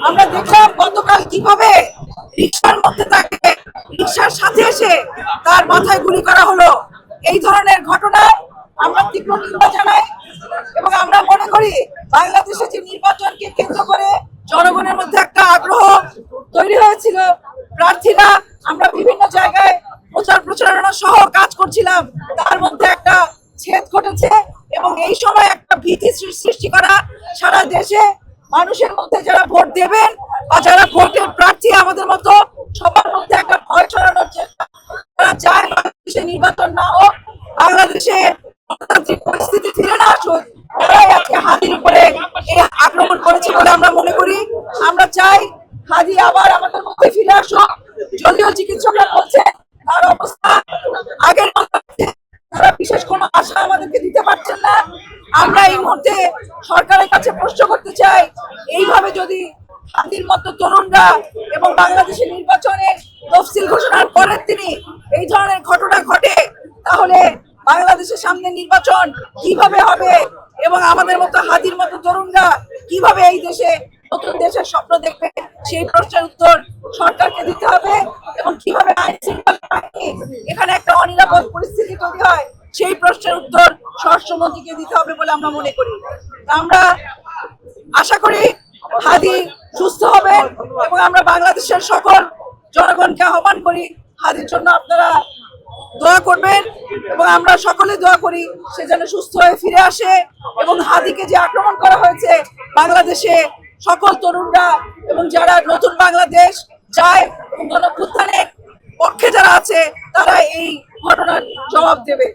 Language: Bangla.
আমরা দেখলাম গতকাল কিভাবে রিকশার মধ্যে তাকে রিকশার সাথে এসে তার মাথায় গুলি করা হলো। এই ধরনের ঘটনায় আমরা তীব্র নিন্দা জানাই এবং আমরা মনে করি বাংলাদেশে যে নির্বাচনকে কেন্দ্র করে জনগণের মধ্যে একটা আগ্রহ তৈরি হয়েছিল, প্রার্থীরা আমরা বিভিন্ন জায়গায় প্রচার প্রচারণা সহ কাজ করছিলাম, তার মধ্যে একটা ছেদ ঘটেছে এবং এই সময় একটা ভীতি সৃষ্টি করা সারা দেশে মানুষের মধ্যে যারা ভোট দেবেন বা যারা ভোটের প্রার্থী আমাদের মতো সবার মধ্যে একটা ভয় ছড়ানোর চেষ্টা, তারা চায় বাংলাদেশে নির্বাচন না হোক, বাংলাদেশে গণতান্ত্রিক পরিস্থিতি ফিরে না আসুক, তারাই আজকে হাদির উপরে এই আক্রমণ করেছে বলে আমরা মনে করি। আমরা চাই হাদি আবার আমাদের মধ্যে ফিরে আসুক। যদিও চিকিৎসকরা বলছে তার অবস্থা আগের মতো আছে, তারা বিশেষ কোনো আশা আমাদেরকে দিতে পারছেন না। আমরা এই মুহূর্তে সরকারের কাছে প্রশ্ন করতে চাই, এইভাবে যদি হাদির মতো তরুণরা এবং বাংলাদেশের নির্বাচনে তফসিল ঘোষণার পরের তিনি এই ধরনের ঘটনা ঘটে, তাহলে বাংলাদেশের সামনে নির্বাচন কিভাবে হবে এবং আমাদের মতো হাদির মতো তরুণরা কিভাবে এই দেশে নতুন দেশের স্বপ্ন দেখবে, সেই প্রশ্নের উত্তর সরকারকে দিতে হবে। এবং কিভাবে আইন শৃঙ্খলা বাহিনী এখানে একটা অনিরাপদ পরিস্থিতি তৈরি হয়, সেই প্রশ্নের উত্তর স্বরাষ্ট্রমন্ত্রীকে দিতে হবে বলে আমরা মনে করি। আমরা আশা করি হাদি সুস্থ হবে এবং আমরা বাংলাদেশের সকল জনগণকে আহ্বান করি হাদির জন্য আপনারা দোয়া করবেন এবং আমরা সকলে দোয়া করি সে যেন সুস্থ হয়ে ফিরে আসে এবং হাদিকে যে আক্রমণ করা হয়েছে বাংলাদেশে সকল তরুণরা এবং যারা নতুন বাংলাদেশ চায় গণঅভ্যুত্থানের পক্ষে যারা আছে তারা এই ঘটনার জবাব দেবে।